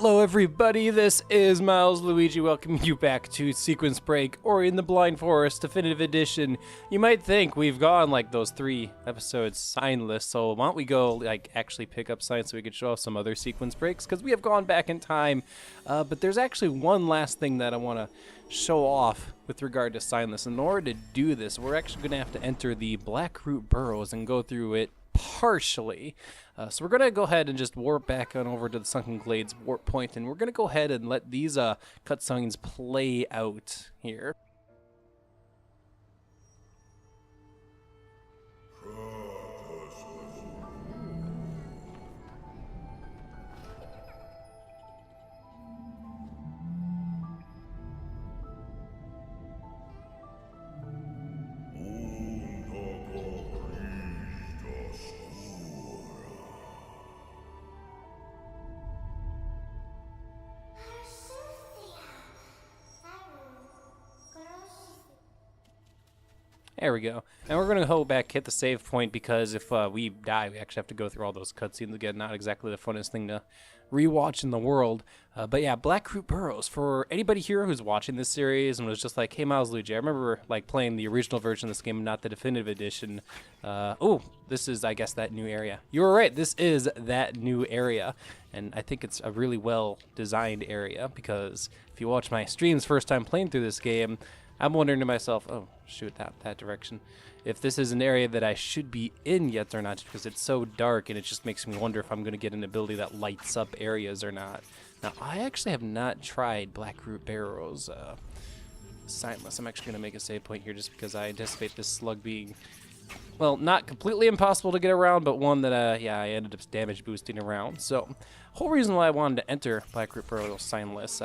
Hello everybody, this is Milesluigi welcoming you back to Sequence Break, or in the Blind Forest Definitive Edition. You might think we've gone like those 3 episodes signless, so why don't we go like actually pick up signs so we could show off some other sequence breaks, because we have gone back in time. But there's actually one last thing that I want to show off with regard to signless. In order to do this, we're actually going to have to enter the Black Root Burrows and go through it partially. So we're going to go ahead and just warp back on over to the Sunken Glades warp point, and we're going to go ahead and let these cutscenes play out here. There we go. And we're going to go back, hit the save point, because if we die, we actually have to go through all those cutscenes again. Not exactly the funnest thing to rewatch in the world. But yeah, Black Root Burrows. For anybody here who's watching this series and was just like, hey, Milesluigi, I remember like playing the original version of this game, not the definitive edition. Oh, this is, I guess, that new area. You were right. This is that new area. And I think it's a really well-designed area, because if you watch my streams first time playing through this game, I'm wondering to myself, oh, shoot, that direction, if this is an area that I should be in yet or not, just because it's so dark, and it just makes me wonder if I'm going to get an ability that lights up areas or not. Now, I actually have not tried Black Root Burrows signless. I'm actually going to make a save point here just because I anticipate this slug being, well, not completely impossible to get around, but one that, yeah, I ended up damage boosting around. So, whole reason why I wanted to enter Black Root Burrows signless,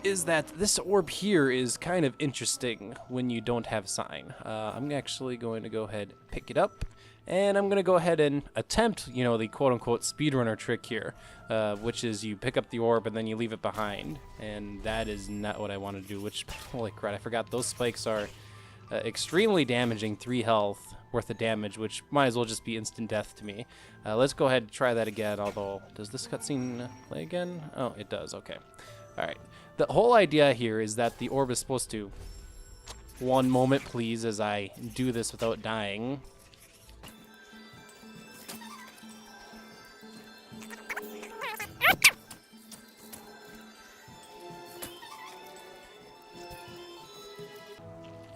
is that this orb here is kind of interesting when you don't have sign. I'm actually going to go ahead and pick it up, and I'm going to go ahead and attempt, you know, the quote-unquote speedrunner trick here, which is you pick up the orb and then you leave it behind, and that is not what I want to do, which, holy crap, I forgot those spikes are extremely damaging, 3 health worth of damage, which might as well just be instant death to me. Let's go ahead and try that again, although, does this cutscene play again? Oh, it does, okay. Alright. The whole idea here is that the orb is supposed to... One moment, please, as I do this without dying.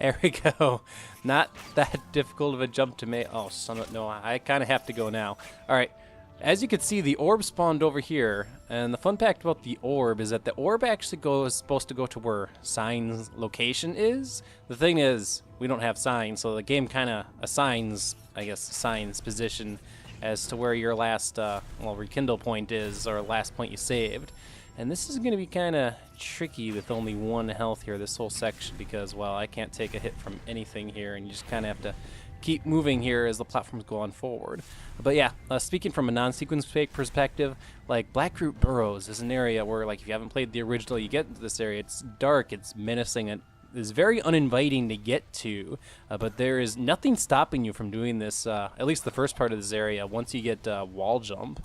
There we go. Not that difficult of a jump to make. Oh, son of... No, I kind of have to go now. Alright. As you can see, the orb spawned over here, and the fun fact about the orb is that the orb actually is supposed to go to where Sign's location is. The thing is, we don't have Sign, so the game kind of assigns, I guess, Sign's position as to where your last, well, rekindle point is, or last point you saved. And this is going to be kind of tricky with only 1 health here, this whole section, because, well, I can't take a hit from anything here, and you just kind of have to keep moving here as the platforms go on forward. But yeah, speaking from a non-sequence perspective, like Black Root Burrows is an area where, like, if you haven't played the original, you get into this area, it's dark, it's menacing, and it's very uninviting to get to, but there is nothing stopping you from doing this, at least the first part of this area, once you get wall jump.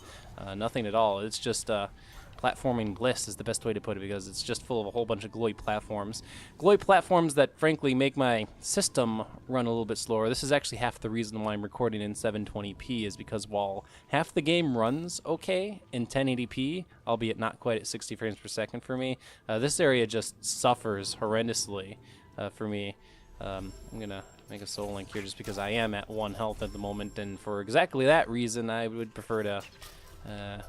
Nothing at all. It's just platforming bliss is the best way to put it, because it's just full of a whole bunch of glowy platforms. Glowy platforms that, frankly, make my system run a little bit slower. This is actually half the reason why I'm recording in 720p, is because while half the game runs okay in 1080p, albeit not quite at 60 frames per second for me, this area just suffers horrendously for me. I'm going to make a soul link here just because I am at 1 health at the moment, and for exactly that reason, I would prefer to... yeah,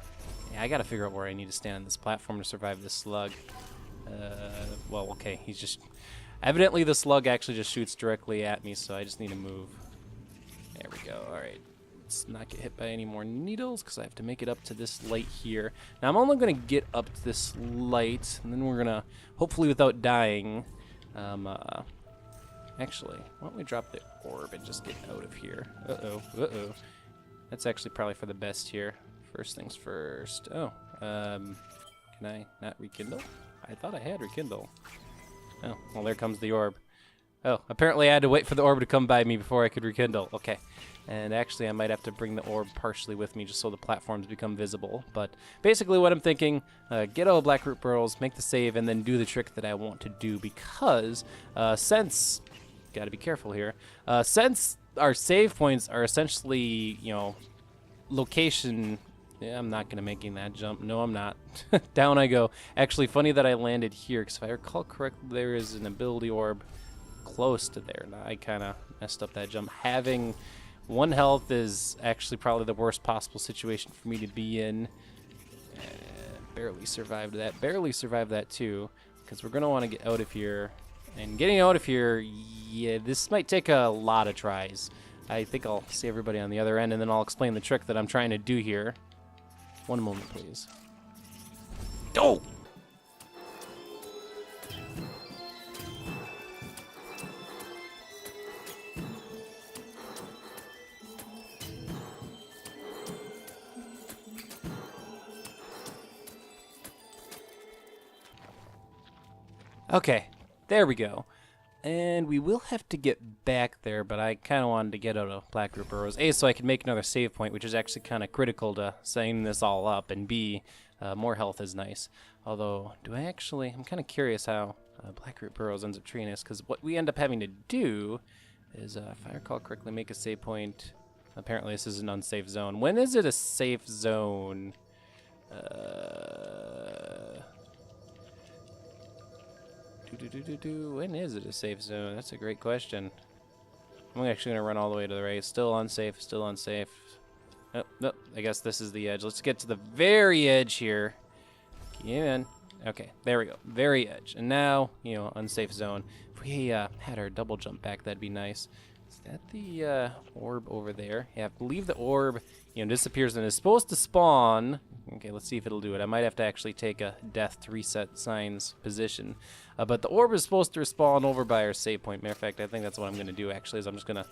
I gotta figure out where I need to stand on this platform to survive this slug. Well, okay, he's just... Evidently the slug actually just shoots directly at me, so I just need to move. There we go, alright. Let's not get hit by any more needles, because I have to make it up to this light here. Now, I'm only going to get up to this light, and then we're going to, hopefully without dying, actually, why don't we drop the orb and just get out of here? Uh-oh, uh-oh. That's actually probably for the best here. First things first. Oh, can I not rekindle? I thought I had rekindle. Oh, well, there comes the orb. Oh, apparently I had to wait for the orb to come by me before I could rekindle. Okay. And actually, I might have to bring the orb partially with me just so the platforms become visible. But basically what I'm thinking, get all Black Root Burrows, make the save, and then do the trick that I want to do. Because since... Gotta be careful here. Since our save points are essentially, you know, location... Yeah, I'm not going to making that jump. No, I'm not. Down I go. Actually, funny that I landed here, because if I recall correctly, there is an ability orb close to there. Now, I kind of messed up that jump. Having 1 health is actually probably the worst possible situation for me to be in. Barely survived that. Barely survived that, too, because we're going to want to get out of here. And getting out of here, yeah, this might take a lot of tries. I think I'll see everybody on the other end, and then I'll explain the trick that I'm trying to do here. 1 moment, please. Oh! Okay, there we go. And we will have to get back there, but I kind of wanted to get out of Black Root Burrows. A, so I can make another save point, which is actually kind of critical to setting this all up. And B, more health is nice. Although, do I actually... I'm kind of curious how Black Root Burrows ends up treating us, because what we end up having to do is, if I recall correctly, make a save point. Apparently this is an unsafe zone. When is it a safe zone? When is it a safe zone? That's a great question. I'm actually going to run all the way to the right. Still unsafe, still unsafe. Oh, no, I guess this is the edge. Let's get to the very edge here. Yeah, okay, there we go. Very edge. And now, you know, unsafe zone. If we had our double jump back, that'd be nice. Is that the orb over there? Yeah, I believe the orb, you know, disappears and is supposed to spawn. Okay, let's see if it'll do it. I might have to actually take a death to reset Sign's position. But the orb is supposed to respawn over by our save point. Matter of fact, I think that's what I'm going to do, actually, is I'm just going to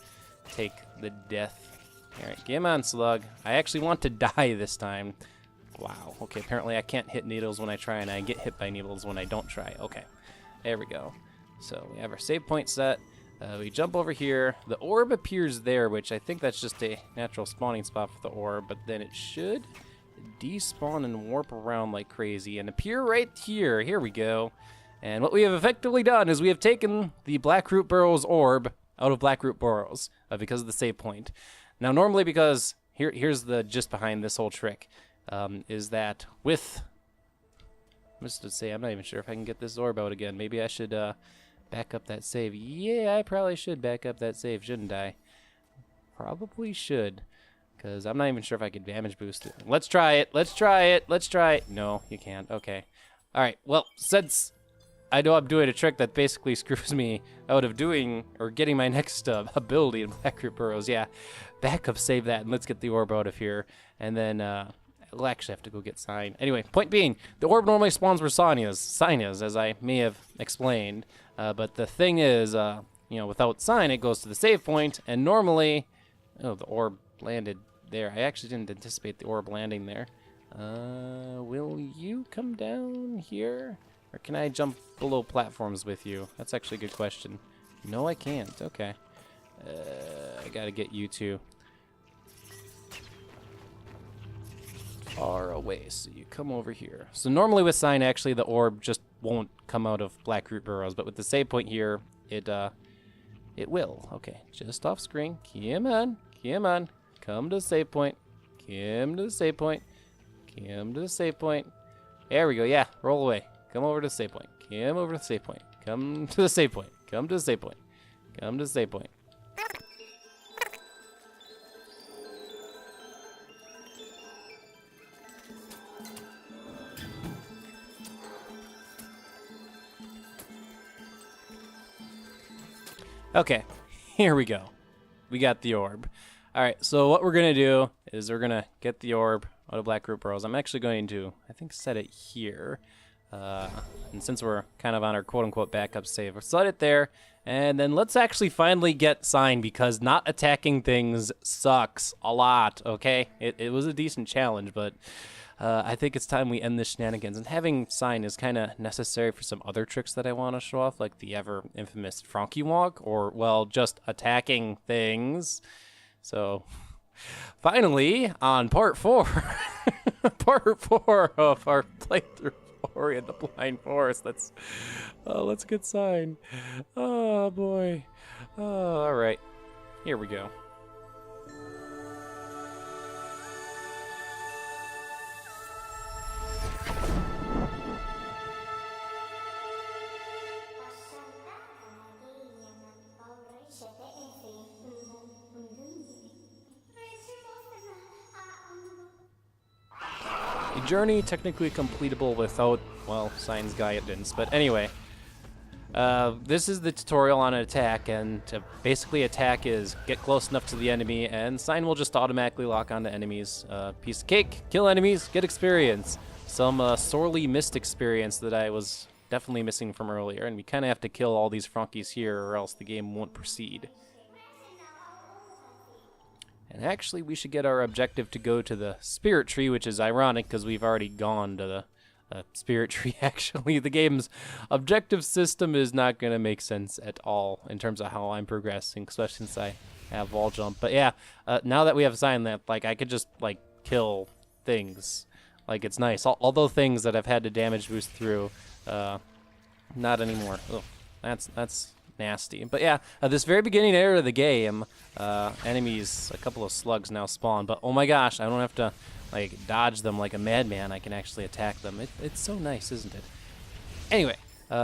take the death. All right, game on, Slug. I actually want to die this time. Wow. Okay, apparently I can't hit needles when I try, and I get hit by needles when I don't try. Okay, there we go. So we have our save point set. We jump over here. The orb appears there, which I think that's just a natural spawning spot for the orb, but then it should despawn and warp around like crazy and appear right here. Here we go. And what we have effectively done is we have taken the Black Root Burrows orb out of Black Root Burrows because of the save point. Now, normally, because here's the gist behind this whole trick, is that with... I'm just to say, I'm not even sure if I can get this orb out again. Maybe I should back up that save. Yeah, I probably should back up that save, shouldn't I? Probably should. Because I'm not even sure if I could damage boost it. Let's try it. Let's try it. Let's try it. No, you can't. Okay. All right. Well, since I know I'm doing a trick that basically screws me out of doing or getting my next ability in Black Root Burrows, yeah, back up, save that, and let's get the orb out of here. And then we'll actually have to go get Sign. Anyway, point being, the orb normally spawns where Sign is, as I may have explained. But the thing is, you know, without Sign, it goes to the save point, and normally, oh, the orb landed there. I actually didn't anticipate the orb landing there. Will you come down here? Or can I jump below platforms with you? That's actually a good question. No, I can't. Okay. I gotta get you two far away, so you come over here. So normally with Sign, actually, the orb just won't come out of Black Root Burrows, but with the save point here, it will. Okay, just off screen. Come on. Come on. Come to the save point. Come to the save point. Come to the save point. There we go. Yeah, roll away. Come over to the save point. Come over to the save point. Come to the save point. Come to the save point. Come to the save point. Okay, here we go. We got the orb. All right, so what we're going to do is we're going to get the orb out of Black Root Burrows. I'm actually going to, I think, set it here. And since we're kind of on our quote-unquote backup save, we'll set it there. And then let's actually finally get Sign, because not attacking things sucks a lot, okay? It was a decent challenge, but I think it's time we end this shenanigans. And having sign is kind of necessary for some other tricks that I want to show off, like the ever infamous Frankie walk, or, well, just attacking things. So, finally, on part 4, part 4 of our playthrough Ori and the Blind Forest. Let's get sign. Oh, boy. All right. Here we go. A journey technically completable without, well, Sign's guidance. But anyway, this is the tutorial on an attack, and to basically attack is get close enough to the enemy, and Sign will just automatically lock onto enemies. Piece of cake, kill enemies, get experience. Some sorely missed experience that I was definitely missing from earlier, and we kind of have to kill all these Frankies here or else the game won't proceed. And actually, we should get our objective to go to the Spirit Tree, which is ironic because we've already gone to the Spirit Tree. Actually, the game's objective system is not going to make sense at all in terms of how I'm progressing, especially since I have wall jump. But yeah, now that we have Sign Lamp, like, I could just, like, kill things. Like, it's nice. Although things that I've had to damage boost through, not anymore. Ugh, that's nasty. But yeah, at this very beginning area of the game, enemies, a couple of slugs now spawn, but oh my gosh, I don't have to like dodge them like a madman. I can actually attack them. It's so nice, isn't it? Anyway,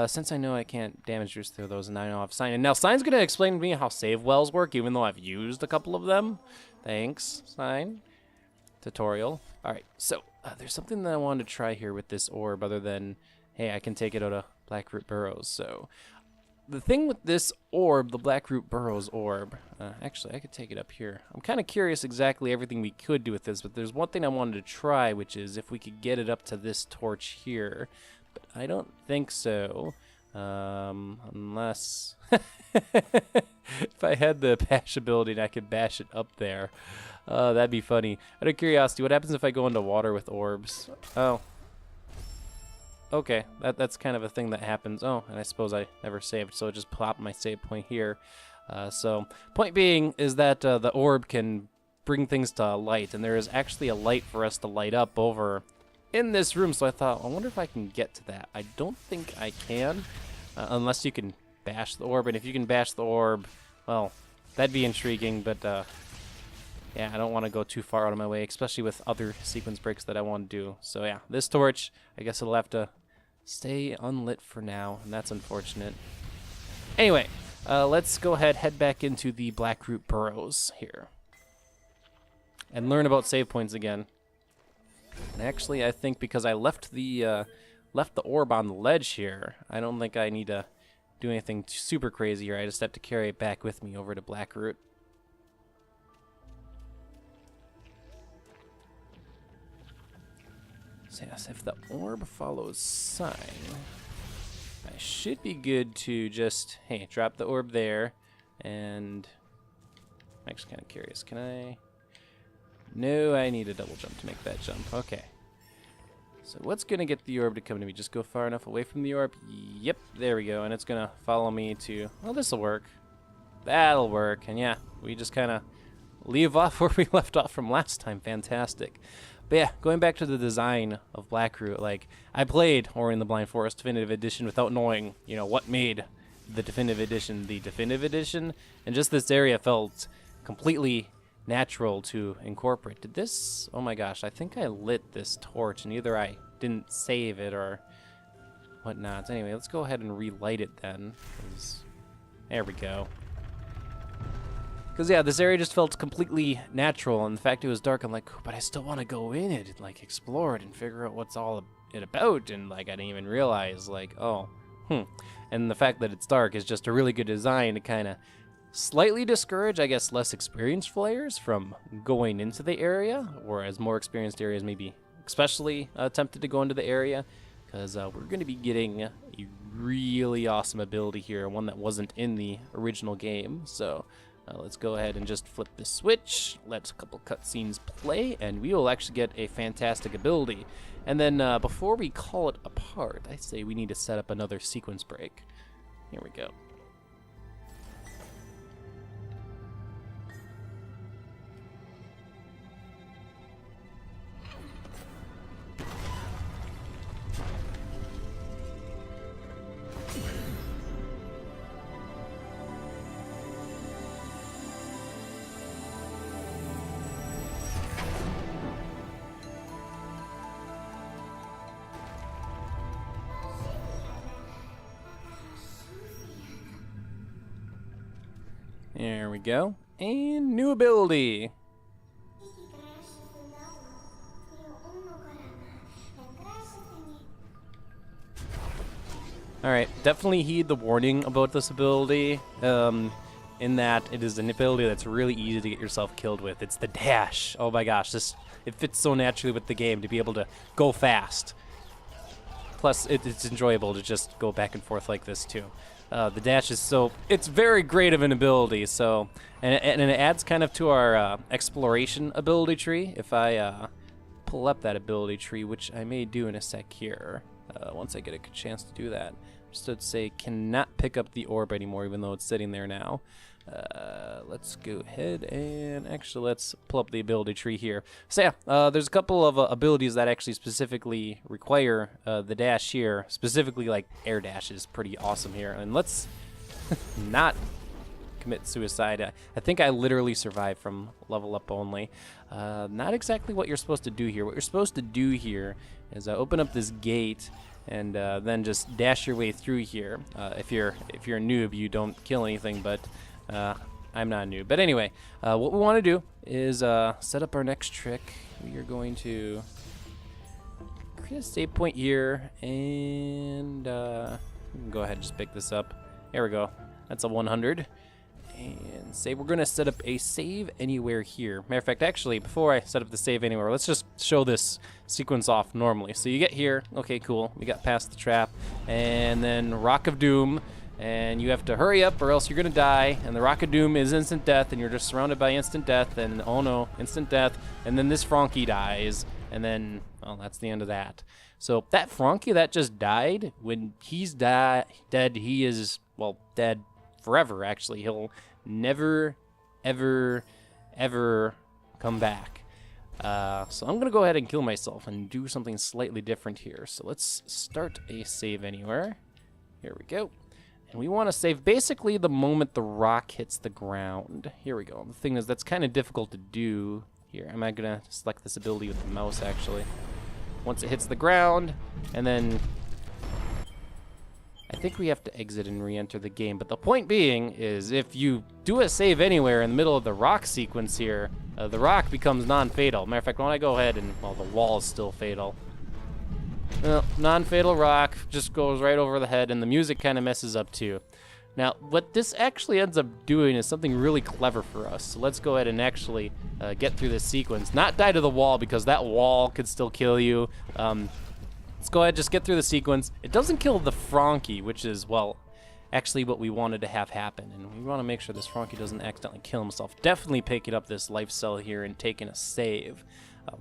since I know I can't damage boost through those, and I know I have Sign, and now Sign's gonna explain to me how save wells work, even though I've used a couple of them. Thanks, Sign. Tutorial. Alright, so there's something that I wanted to try here with this orb other than, hey, I can take it out of Black Root Burrows. So the thing with this orb, the Black Root Burrows orb, actually, I could take it up here. I'm kind of curious exactly everything we could do with this, but there's one thing I wanted to try, which is if we could get it up to this torch here. But I don't think so, unless if I had the bash ability and I could bash it up there. That'd be funny. Out of curiosity, what happens if I go into water with orbs? Oh. Okay, that's kind of a thing that happens. Oh, and I suppose I never saved, so it just plopped my save point here. So, point being is that the orb can bring things to light, and there is actually a light for us to light up over in this room, so I thought, I wonder if I can get to that. I don't think I can, unless you can bash the orb, and if you can bash the orb, well, that'd be intriguing, but yeah, I don't want to go too far out of my way, especially with other sequence breaks that I want to do. So yeah, this torch, I guess it'll have to stay unlit for now, and that's unfortunate. Anyway, let's go ahead, head back into the Black Root Burrows here, and learn about save points again. And actually, I think because I left the orb on the ledge here, I don't think I need to do anything super crazy here. I just have to carry it back with me over to Black Root. So yes, if the orb follows Sign, I should be good to just, hey, drop the orb there, and I'm actually kind of curious. Can I? No, I need a double jump to make that jump. Okay. So what's going to get the orb to come to me? Just go far enough away from the orb? Yep, there we go. And it's going to follow me to, well, this will work. That'll work. And yeah, we just kind of leave off where we left off from last time. Fantastic. But yeah, going back to the design of Black Root, like, I played Ori and the Blind Forest Definitive Edition without knowing, you know, what made the Definitive Edition, and just this area felt completely natural to incorporate. Did this, oh my gosh, I think I lit this torch, and either I didn't save it or whatnot. Anyway, let's go ahead and relight it then, 'cause there we go. Because, yeah, this area just felt completely natural, and the fact it was dark, I'm like, but I still want to go in it and, like, explore it and figure out what's all it about, and, like, I didn't even realize, like, oh, And the fact that it's dark is just a really good design to kind of slightly discourage, I guess, less experienced players from going into the area, whereas more experienced areas may be especially tempted to go into the area, because we're going to be getting a really awesome ability here, one that wasn't in the original game, so Let's go ahead and just flip the switch, let a couple cutscenes play, and we will actually get a fantastic ability. And then before we call it apart, I say we need to set up another sequence break. Here we go. There we go. And new ability. Alright, definitely heed the warning about this ability, in that it is an ability that's really easy to get yourself killed with. It's the dash. Oh my gosh, it fits so naturally with the game to be able to go fast. Plus, it's enjoyable to just go back and forth like this too. The dash is it's very great of an ability, so, and it adds kind of to our exploration ability tree. If I pull up that ability tree, which I may do in a sec here, once I get a chance to do that. Just to say, cannot pick up the orb anymore, even though it's sitting there now. Let's go ahead and actually let's pull up the ability tree here. So yeah, there's a couple of abilities that actually specifically require the dash here. Specifically, like air dash is pretty awesome here. And let's not commit suicide. I think I literally survived from level up only. Not exactly what you're supposed to do here. What you're supposed to do here is open up this gate and then just dash your way through here. If you're a noob, you don't kill anything, but I'm not a noob. But anyway, what we want to do is set up our next trick. We are going to create a save point here, and we can go ahead and just pick this up. There we go. That's a 100. And say we're going to set up a save anywhere here. Matter of fact, actually, before I set up the save anywhere, let's just show this sequence off normally. So you get here. Okay, cool. We got past the trap. And then Rock of Doom. And you have to hurry up or else you're going to die. And the Rock of Doom is instant death, and you're just surrounded by instant death. And oh no, instant death. And then this Frankie dies. And then, well, that's the end of that. So that Frankie that just died, when he's dead, he is, well, dead forever, actually. He'll never, ever, ever come back. So I'm going to go ahead and kill myself and do something slightly different here. So let's start a save anywhere. Here we go. And we want to save basically the moment the rock hits the ground. Here we go. The thing is, that's kind of difficult to do here. Am I going to select this ability with the mouse, actually? Once it hits the ground, and then I think we have to exit and re-enter the game. But the point being is if you do a save anywhere in the middle of the rock sequence here, the rock becomes non-fatal. Matter of fact, when I go ahead and, well, the wall is still fatal. Well, non-fatal rock just goes right over the head, and the music kind of messes up too. Now, what this actually ends up doing is something really clever for us. So let's go ahead and actually get through this sequence. Not die to the wall, because that wall could still kill you. Let's go ahead, just get through the sequence. It doesn't kill the Frankie, which is, well, actually what we wanted to have happen. And we want to make sure this Frankie doesn't accidentally kill himself. Definitely picking up this life cell here and taking a save.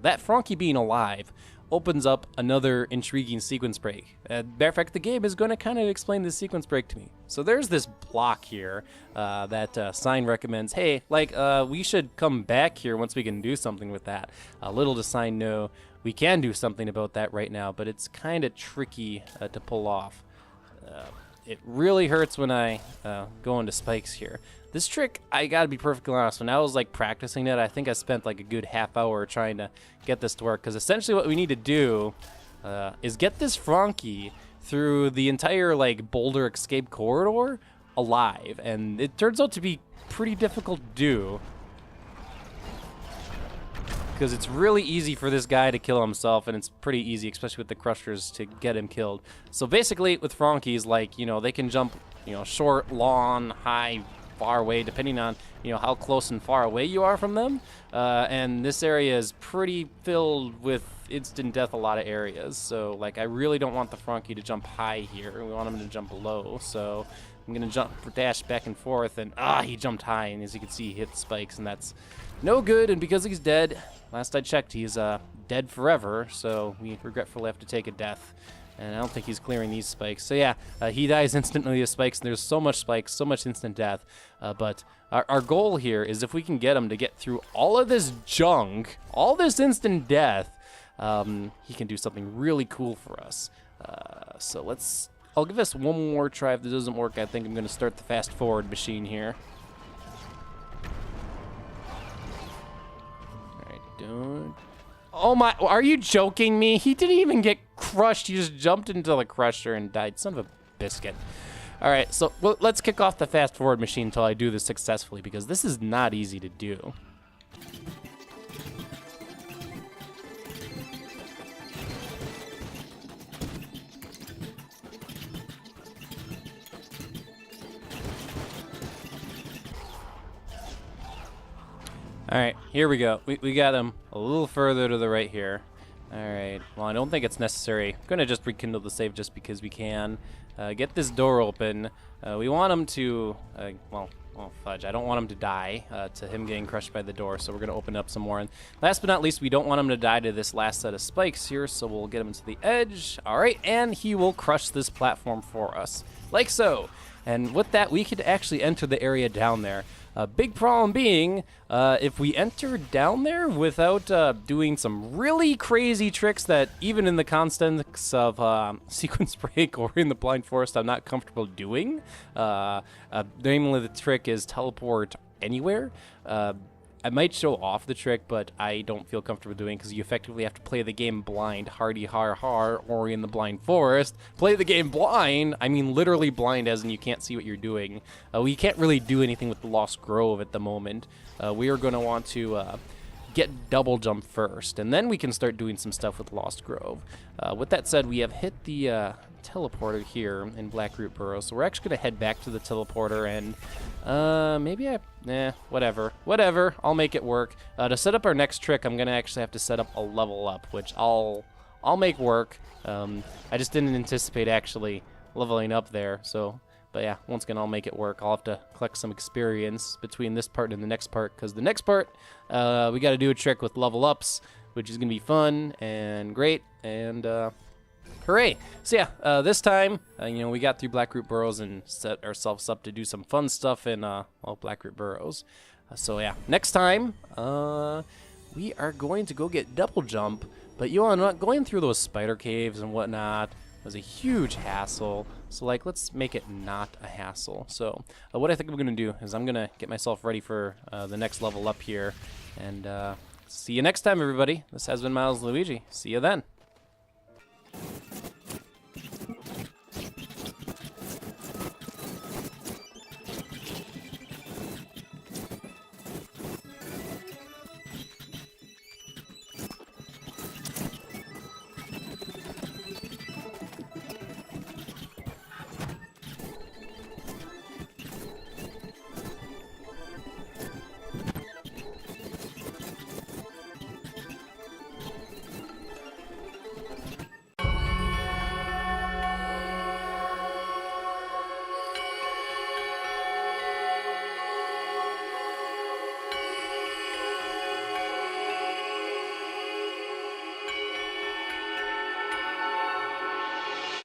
That Frankie being alive opens up another intriguing sequence break. Matter of fact, the game is going to kind of explain this sequence break to me. So there's this block here that Sign recommends, hey, like, we should come back here once we can do something with that. Little does Sign know we can do something about that right now, but it's kind of tricky to pull off. It really hurts when I go into spikes here. This trick, I gotta be perfectly honest, when I was like practicing it, I think I spent like a good half hour trying to get this to work, because essentially what we need to do is get this Frankie through the entire like boulder escape corridor alive, and it turns out to be pretty difficult to do, because it's really easy for this guy to kill himself, and it's pretty easy, especially with the crushers, to get him killed. So basically with Frankies, like, you know, they can jump, you know, short, long, high, far away, depending on, you know, how close and far away you are from them. And this area is pretty filled with instant death, a lot of areas. So like, I really don't want the Frankie to jump high here. We want him to jump low. So I'm gonna jump for dash back and forth, and he jumped high, and as you can see, he hit the spikes, and that's no good. And because he's dead, last I checked, he's dead forever. So we regretfully have to take a death, and I don't think he's clearing these spikes. So yeah, he dies instantly to spikes. And there's so much spikes, so much instant death. But our goal here is if we can get him to get through all of this junk, all this instant death, he can do something really cool for us. So I'll give this one more try. If this doesn't work, I think I'm going to start the fast forward machine here. Alright, done. Oh my, are you joking me? He didn't even get crushed. He just jumped into the crusher and died. Son of a biscuit. Alright, so let's kick off the fast forward machine until I do this successfully, because this is not easy to do. Alright, here we go. We got him a little further to the right here. Alright, well, I don't think it's necessary. I'm going to just rekindle the save just because we can. Get this door open. We want him to, well, fudge. I don't want him to die to him getting crushed by the door, so we're going to open up some more. And last but not least, we don't want him to die to this last set of spikes here, so we'll get him to the edge. Alright, and he will crush this platform for us, like so. And with that, we could actually enter the area down there. Big problem being, if we enter down there without doing some really crazy tricks that even in the context of sequence break or in the blind forest I'm not comfortable doing, namely the trick is teleport anywhere. I might show off the trick, but I don't feel comfortable doing because you effectively have to play the game blind, hardy har har, or in the blind forest. Play the game blind, I mean literally blind as in you can't see what you're doing. We can't really do anything with the Lost Grove at the moment. We are going to want to get double jump first, and then we can start doing some stuff with Lost Grove. With that said, we have hit the teleporter here in Black Root Burrows, so we're actually going to head back to the teleporter and whatever, I'll make it work. To set up our next trick, I'm going to actually have to set up a level up, which I'll make work. I just didn't anticipate actually leveling up there, so, but yeah, once again, I'll make it work. I'll have to collect some experience between this part and the next part, because the next part, we got to do a trick with level ups, which is going to be fun and great, and hooray! So yeah, this time, we got through Black Root Burrows and set ourselves up to do some fun stuff in, Black Root Burrows. So yeah, next time, we are going to go get double jump, but not going through those spider caves and whatnot was a huge hassle. So like, let's make it not a hassle. So what I think I'm going to do is I'm going to get myself ready for the next level up here, and see you next time, everybody. This has been Milesluigi. See you then.